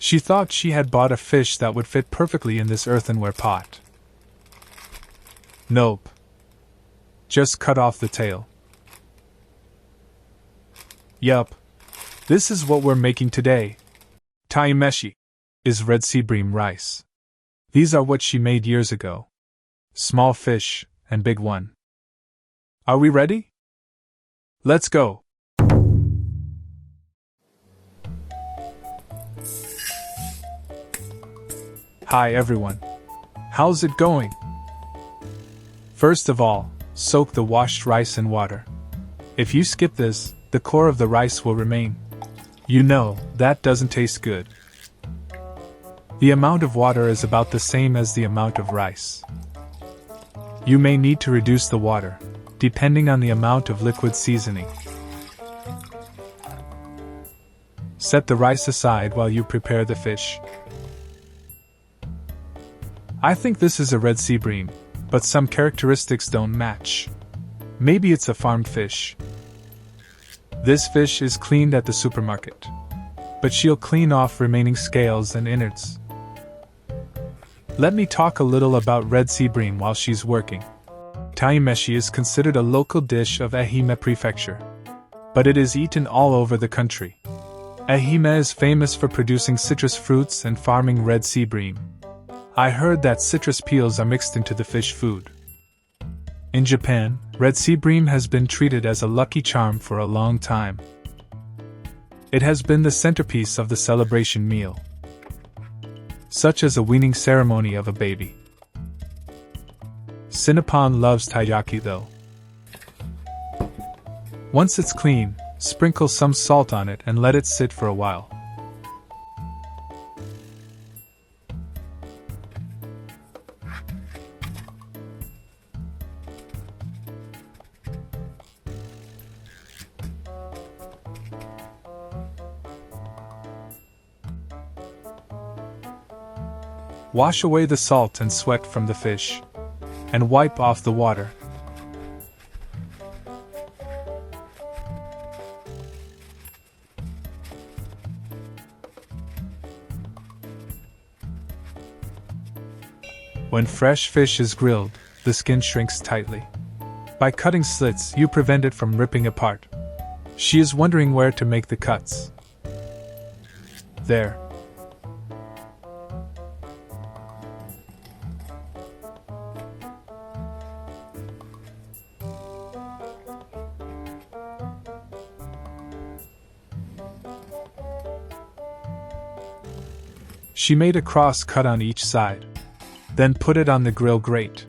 She thought she had bought a fish that would fit perfectly in this earthenware pot. Nope. Just cut off the tail. Yup. This is what we're making today. Tai-meshi is red seabream rice. These are what she made years ago. Small fish and big one. Are we ready? Let's go. Hi everyone. How's it going? First of all, soak the washed rice in water. If you skip this, the core of the rice will remain. You know, that doesn't taste good. The amount of water is about the same as the amount of rice. You may need to reduce the water, depending on the amount of liquid seasoning. Set the rice aside while you prepare the fish. I think this is a red seabream, but some characteristics don't match. Maybe it's a farmed fish. This fish is cleaned at the supermarket, but she'll clean off remaining scales and innards. Let me talk a little about red seabream while she's working. Tai-meshi is considered a local dish of Ehime prefecture, but it is eaten all over the country. Ehime is famous for producing citrus fruits and farming red seabream. I heard that citrus peels are mixed into the fish food. In Japan, red seabream has been treated as a lucky charm for a long time. It has been the centerpiece of the celebration meal, such as a weaning ceremony of a baby. Sinapon loves taiyaki though. Once it's clean, sprinkle some salt on it and let it sit for a while. Wash away the salt and sweat from the fish, and wipe off the water. When fresh fish is grilled, the skin shrinks tightly. By cutting slits, you prevent it from ripping apart. She is wondering where to make the cuts. There. She made a cross cut on each side, then put it on the grill grate.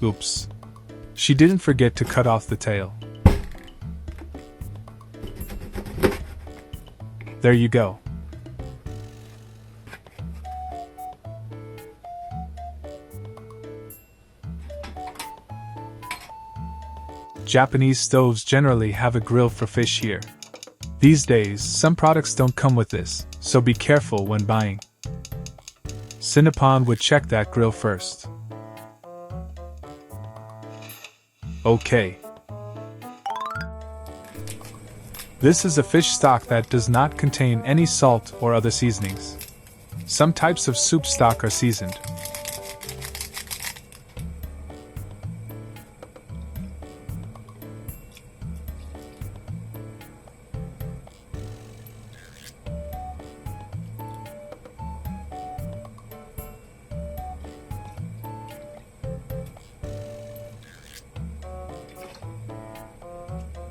Oops. She didn't forget to cut off the tail. There you go. Japanese stoves generally have a grill for fish here. These days, some products don't come with this, so be careful when buying. Sinapon would check that grill first. Okay. This is a fish stock that does not contain any salt or other seasonings. Some types of soup stock are seasoned.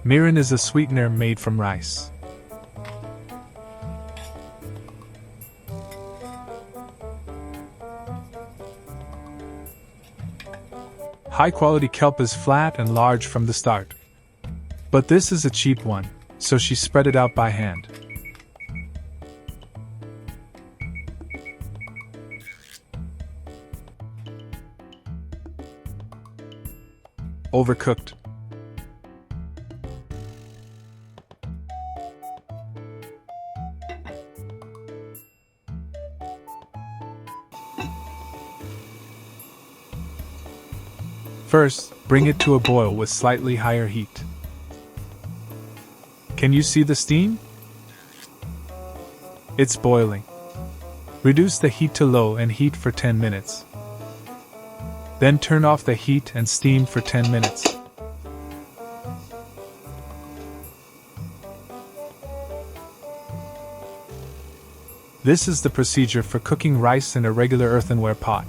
Mirin is a sweetener made from rice. High-quality kelp is flat and large from the start. But this is a cheap one, so she spread it out by hand. Overcooked. First, bring it to a boil with slightly higher heat. Can you see the steam? It's boiling. Reduce the heat to low and heat for 10 minutes. Then turn off the heat and steam for 10 minutes. This is the procedure for cooking rice in a regular earthenware pot.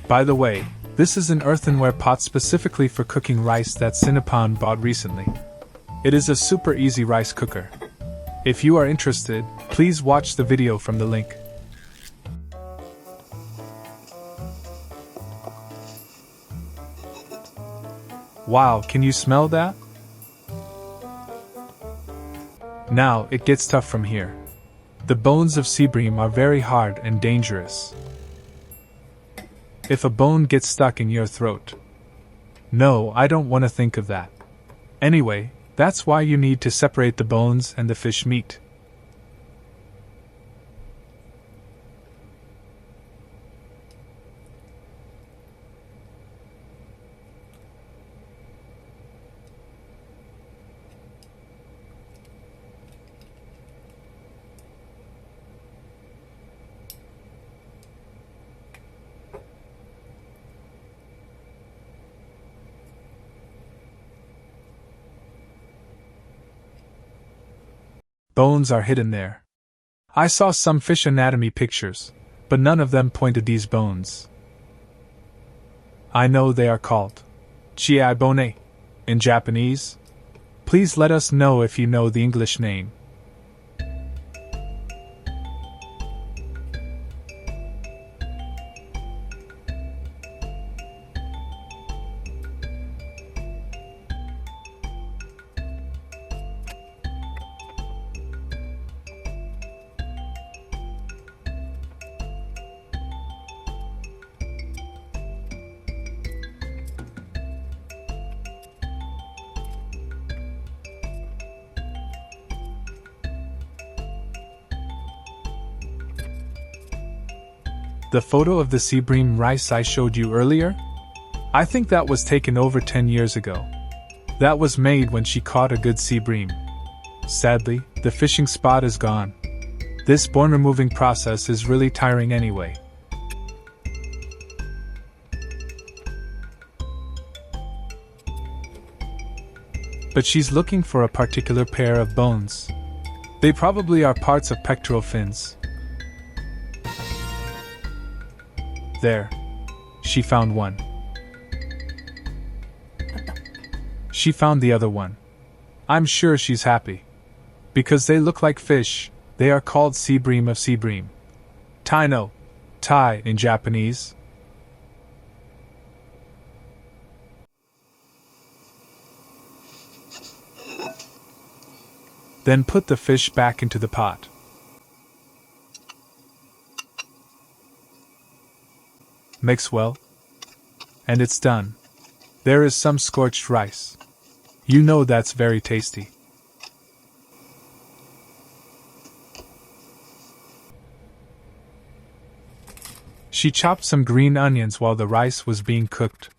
By the way, this is an earthenware pot specifically for cooking rice that Sinapon bought recently. It is a super easy rice cooker. If you are interested, please watch the video from the link. Wow, can you smell that? Now, it gets tough from here. The bones of seabream are very hard and dangerous. If a bone gets stuck in your throat. No, I don't want to think of that. Anyway, that's why you need to separate the bones and the fish meat. Bones are hidden there. I saw some fish anatomy pictures, but none of them pointed these bones. I know they are called Deboning in Japanese. Please let us know if you know the English name. The photo of the seabream rice I showed you earlier? I think that was taken over 10 years ago. That was made when she caught a good seabream. Sadly, the fishing spot is gone. This bone removing process is really tiring anyway. But she's looking for a particular pair of bones. They probably are parts of pectoral fins. There. She found one. She found the other one. I'm sure she's happy. Because they look like fish, they are called seabream of seabream. Tai in Japanese. Then put the fish back into the pot. Mix well. And it's done. There is some scorched rice. You know that's very tasty. She chopped some green onions while the rice was being cooked.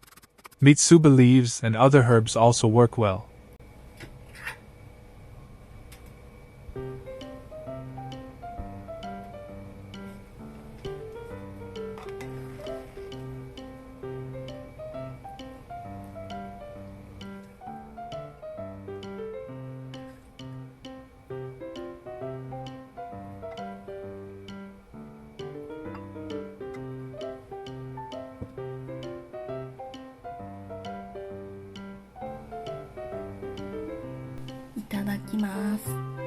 Mitsuba leaves and other herbs also work well.いただきます。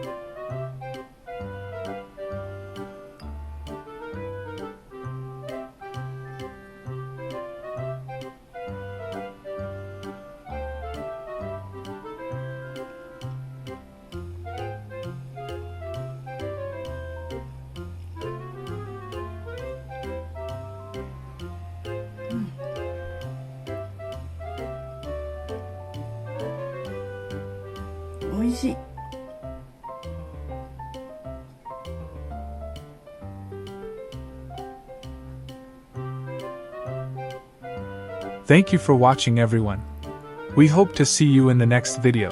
美味しい。Thank you for watching, everyone. We hope to see you in the next video.